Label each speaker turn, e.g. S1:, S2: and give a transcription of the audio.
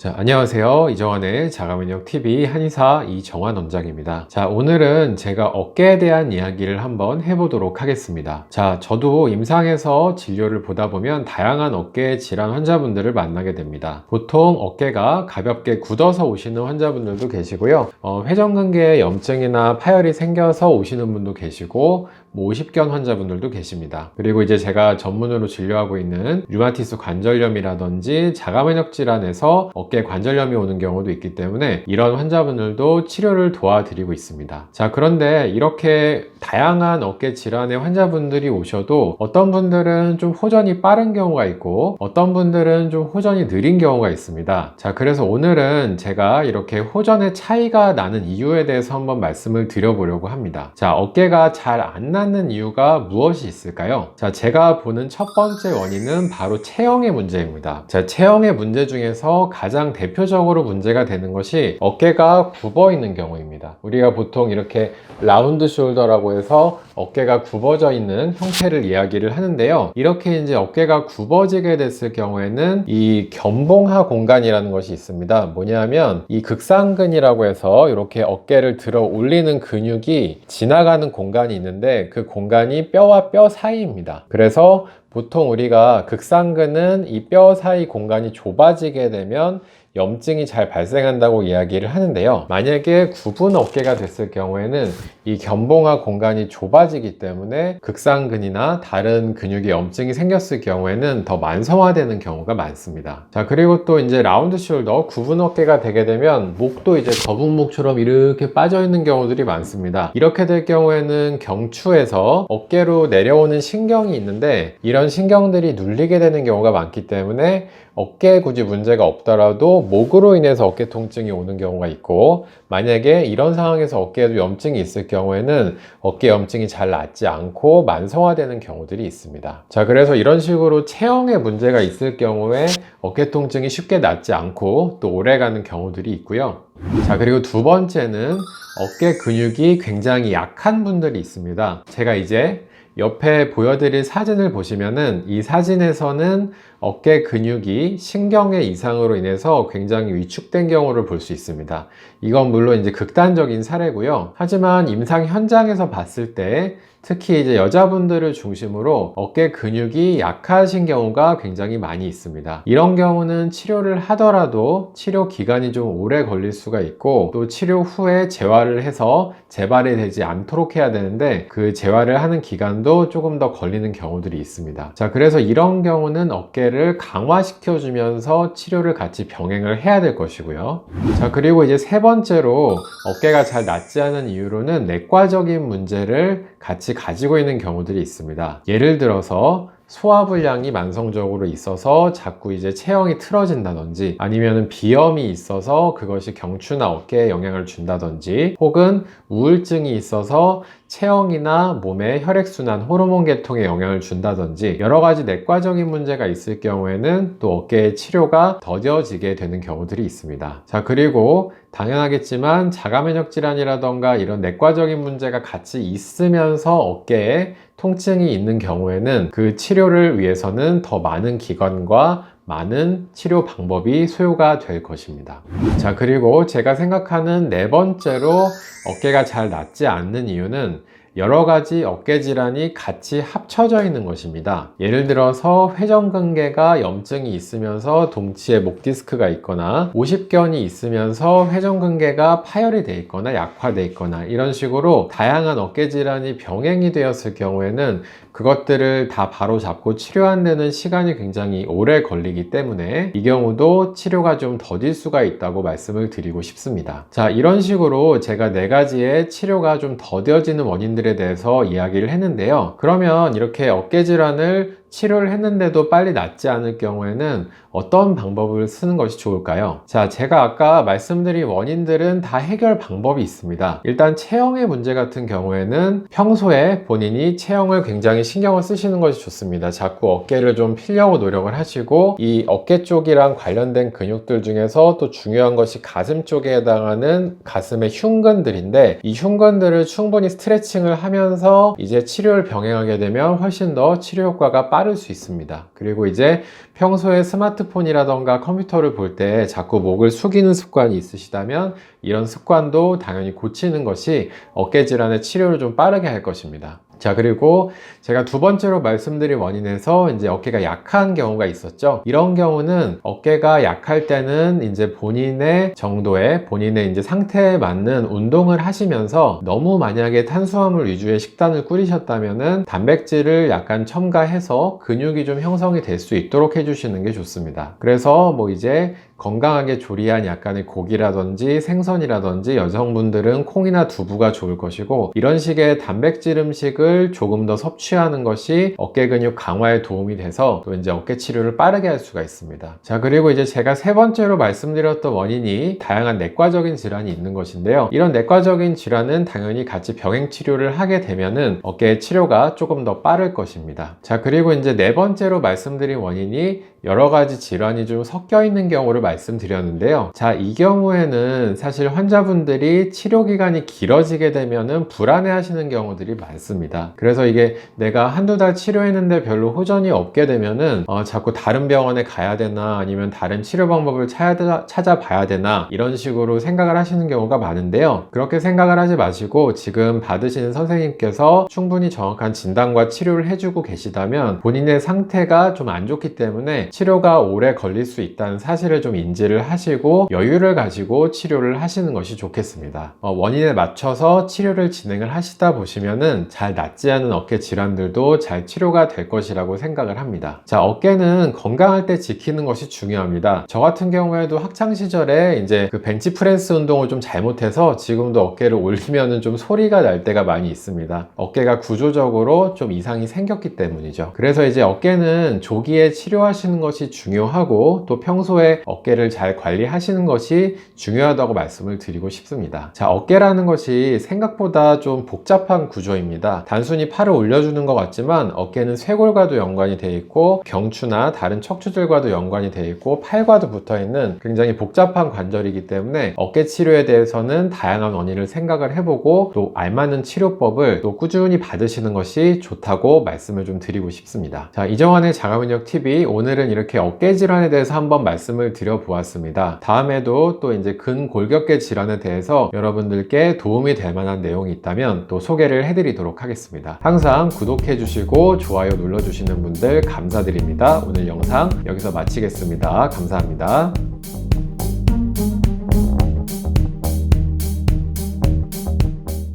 S1: 자, 안녕하세요. 이정환의 자가면역TV 한의사 이정환 원장입니다. 자, 오늘은 제가 어깨에 대한 이야기를 한번 해보도록 하겠습니다. 자, 저도 임상에서 진료를 보다 보면 다양한 어깨 질환 환자분들을 만나게 됩니다. 보통 어깨가 가볍게 굳어서 오시는 환자분들도 계시고요. 회전근개에 염증이나 파열이 생겨서 오시는 분도 계시고, 오십견 환자분들도 계십니다. 그리고 이제 제가 전문으로 진료하고 있는 류마티스 관절염이라든지 자가면역 질환에서 어깨 관절염이 오는 경우도 있기 때문에 이런 환자분들도 치료를 도와드리고 있습니다. 자, 그런데 이렇게 다양한 어깨 질환의 환자분들이 오셔도 어떤 분들은 좀 호전이 빠른 경우가 있고 어떤 분들은 좀 호전이 느린 경우가 있습니다. 자, 그래서 오늘은 제가 이렇게 호전의 차이가 나는 이유에 대해서 한번 말씀을 드려보려고 합니다. 자, 어깨가 잘 안 나는 이유가 무엇이 있을까요? 자, 제가 보는 첫 번째 원인은 바로 체형의 문제입니다. 자, 체형의 문제 중에서 가장 대표적으로 문제가 되는 것이 어깨가 굽어 있는 경우입니다. 우리가 보통 이렇게 라운드 숄더라고 해서 어깨가 굽어져 있는 형태를 이야기를 하는데요. 이렇게 이제 어깨가 굽어지게 됐을 경우에는 이 견봉하 공간이라는 것이 있습니다. 뭐냐면 이 극상근이라고 해서 이렇게 어깨를 들어 올리는 근육이 지나가는 공간이 있는데 그 공간이 뼈와 뼈 사이입니다. 그래서 보통 우리가 극상근은 이 뼈 사이 공간이 좁아지게 되면 염증이 잘 발생한다고 이야기를 하는데요. 만약에 굽은 어깨가 됐을 경우에는 이 견봉하 공간이 좁아지기 때문에 극상근이나 다른 근육에 염증이 생겼을 경우에는 더 만성화되는 경우가 많습니다. 자, 그리고 또 이제 라운드 숄더, 굽은 어깨가 되게 되면 목도 이제 거북목처럼 이렇게 빠져 있는 경우들이 많습니다. 이렇게 될 경우에는 경추에서 어깨로 내려오는 신경이 있는데 이런 신경들이 눌리게 되는 경우가 많기 때문에 어깨에 굳이 문제가 없더라도 목으로 인해서 어깨 통증이 오는 경우가 있고, 만약에 이런 상황에서 어깨에도 염증이 있을 경우에는 어깨 염증이 잘 낫지 않고 만성화되는 경우들이 있습니다. 자, 그래서 이런 식으로 체형에 문제가 있을 경우에 어깨 통증이 쉽게 낫지 않고 또 오래가는 경우들이 있고요. 자, 그리고 두 번째는 어깨 근육이 굉장히 약한 분들이 있습니다. 제가 이제 옆에 보여드릴 사진을 보시면은 이 사진에서는 어깨 근육이 신경의 이상으로 인해서 굉장히 위축된 경우를 볼 수 있습니다. 이건 물론 이제 극단적인 사례고요. 하지만 임상 현장에서 봤을 때 특히 이제 여자분들을 중심으로 어깨 근육이 약하신 경우가 굉장히 많이 있습니다. 이런 경우는 치료를 하더라도 치료 기간이 좀 오래 걸릴 수가 있고 또 치료 후에 재활을 해서 재발이 되지 않도록 해야 되는데 그 재활을 하는 기간도 조금 더 걸리는 경우들이 있습니다. 자, 그래서 이런 경우는 어깨를 강화시켜 주면서 치료를 같이 병행을 해야 될 것이고요. 자, 그리고 이제 세 번째로 어깨가 잘 낫지 않은 이유로는 내과적인 문제를 같이 가지고 있는 경우들이 있습니다. 예를 들어서 소화불량이 만성적으로 있어서 자꾸 이제 체형이 틀어진다든지 아니면 비염이 있어서 그것이 경추나 어깨에 영향을 준다든지 혹은 우울증이 있어서 체형이나 몸의 혈액순환, 호르몬 계통에 영향을 준다든지 여러 가지 내과적인 문제가 있을 경우에는 또 어깨의 치료가 더뎌지게 되는 경우들이 있습니다. 자, 그리고 당연하겠지만 자가면역 질환이라던가 이런 내과적인 문제가 같이 있으면서 어깨에 통증이 있는 경우에는 그 치료를 위해서는 더 많은 기관과 많은 치료 방법이 소요가 될 것입니다. 자, 그리고 제가 생각하는 네 번째로 어깨가 잘 낫지 않는 이유는 여러 가지 어깨 질환이 같이 합쳐져 있는 것입니다. 예를 들어서 회전근개가 염증이 있으면서 동치에 목 디스크가 있거나 오십견이 있으면서 회전근개가 파열이 돼 있거나 약화돼 있거나 이런 식으로 다양한 어깨 질환이 병행이 되었을 경우에는 그것들을 다 바로 잡고 치료하는 데는 시간이 굉장히 오래 걸리기 때문에 이 경우도 치료가 좀 더딜 수가 있다고 말씀을 드리고 싶습니다. 자, 이런 식으로 제가 네 가지의 치료가 좀 더뎌지는 원인들에 대해서 이야기를 했는데요. 그러면 이렇게 어깨 질환을 치료를 했는데도 빨리 낫지 않을 경우에는 어떤 방법을 쓰는 것이 좋을까요? 자, 제가 아까 말씀드린 원인들은 다 해결 방법이 있습니다. 일단 체형의 문제 같은 경우에는 평소에 본인이 체형을 굉장히 신경을 쓰시는 것이 좋습니다. 자꾸 어깨를 좀 피려고 노력을 하시고 이 어깨 쪽이랑 관련된 근육들 중에서 또 중요한 것이 가슴 쪽에 해당하는 가슴의 흉근들인데 이 흉근들을 충분히 스트레칭을 하면서 이제 치료를 병행하게 되면 훨씬 더 치료 효과가 빠를 수 있습니다. 그리고 이제 평소에 스마트폰이라던가 컴퓨터를 볼 때 자꾸 목을 숙이는 습관이 있으시다면 이런 습관도 당연히 고치는 것이 어깨 질환의 치료를 좀 빠르게 할 것입니다. 자, 그리고 제가 두 번째로 말씀드린 원인에서 이제 어깨가 약한 경우가 있었죠. 이런 경우는 어깨가 약할 때는 이제 본인의 정도에, 본인의 이제 상태에 맞는 운동을 하시면서 너무 만약에 탄수화물 위주의 식단을 꾸리셨다면은 단백질을 약간 첨가해서 근육이 좀 형성이 될 수 있도록 해주시는 게 좋습니다. 그래서 뭐 이제 건강하게 조리한 약간의 고기라든지 생선이라든지 여성분들은 콩이나 두부가 좋을 것이고, 이런 식의 단백질 음식을 조금 더 섭취하는 것이 어깨 근육 강화에 도움이 돼서 또 이제 어깨 치료를 빠르게 할 수가 있습니다. 자, 그리고 이제 제가 세 번째로 말씀드렸던 원인이 다양한 내과적인 질환이 있는 것인데요. 이런 내과적인 질환은 당연히 같이 병행 치료를 하게 되면은 어깨의 치료가 조금 더 빠를 것입니다. 자, 그리고 이제 네 번째로 말씀드린 원인이 여러 가지 질환이 좀 섞여 있는 경우를 말씀드렸는데요. 자, 이 경우에는 사실 환자분들이 치료 기간이 길어지게 되면은 불안해 하시는 경우들이 많습니다. 그래서 이게 내가 한두 달 치료했는데 별로 호전이 없게 되면은 자꾸 다른 병원에 가야 되나, 아니면 다른 치료 방법을 찾아봐야 되나, 이런 식으로 생각을 하시는 경우가 많은데요. 그렇게 생각을 하지 마시고 지금 받으시는 선생님께서 충분히 정확한 진단과 치료를 해주고 계시다면 본인의 상태가 좀 안 좋기 때문에 치료가 오래 걸릴 수 있다는 사실을 좀 인지를 하시고 여유를 가지고 치료를 하시는 것이 좋겠습니다. 원인에 맞춰서 치료를 진행을 하시다 보시면은 잘 낫지 않은 어깨 질환들도 잘 치료가 될 것이라고 생각을 합니다. 자, 어깨는 건강할 때 지키는 것이 중요합니다. 저 같은 경우에도 학창 시절에 이제 그 벤치프레스 운동을 좀 잘못해서 지금도 어깨를 올리면은 좀 소리가 날 때가 많이 있습니다. 어깨가 구조적으로 좀 이상이 생겼기 때문이죠. 그래서 이제 어깨는 조기에 치료하시는 것이 중요하고, 또 평소에 어깨를 잘 관리하시는 것이 중요하다고 말씀을 드리고 싶습니다. 자, 어깨라는 것이 생각보다 좀 복잡한 구조입니다. 단순히 팔을 올려주는 것 같지만 어깨는 쇄골과도 연관이 되어 있고 경추나 다른 척추들과도 연관이 되어 있고 팔과도 붙어 있는 굉장히 복잡한 관절이기 때문에 어깨 치료에 대해서는 다양한 원인을 생각을 해보고 또 알맞는 치료법을 또 꾸준히 받으시는 것이 좋다고 말씀을 좀 드리고 싶습니다. 자, 이정환의 자가면역 TV, 오늘은 이렇게 어깨 질환에 대해서 한번 말씀을 드려보았습니다. 다음에도 또 이제 근골격계 질환에 대해서 여러분들께 도움이 될 만한 내용이 있다면 또 소개를 해드리도록 하겠습니다. 항상 구독해 주시고 좋아요 눌러주시는 분들 감사드립니다. 오늘 영상 여기서 마치겠습니다. 감사합니다.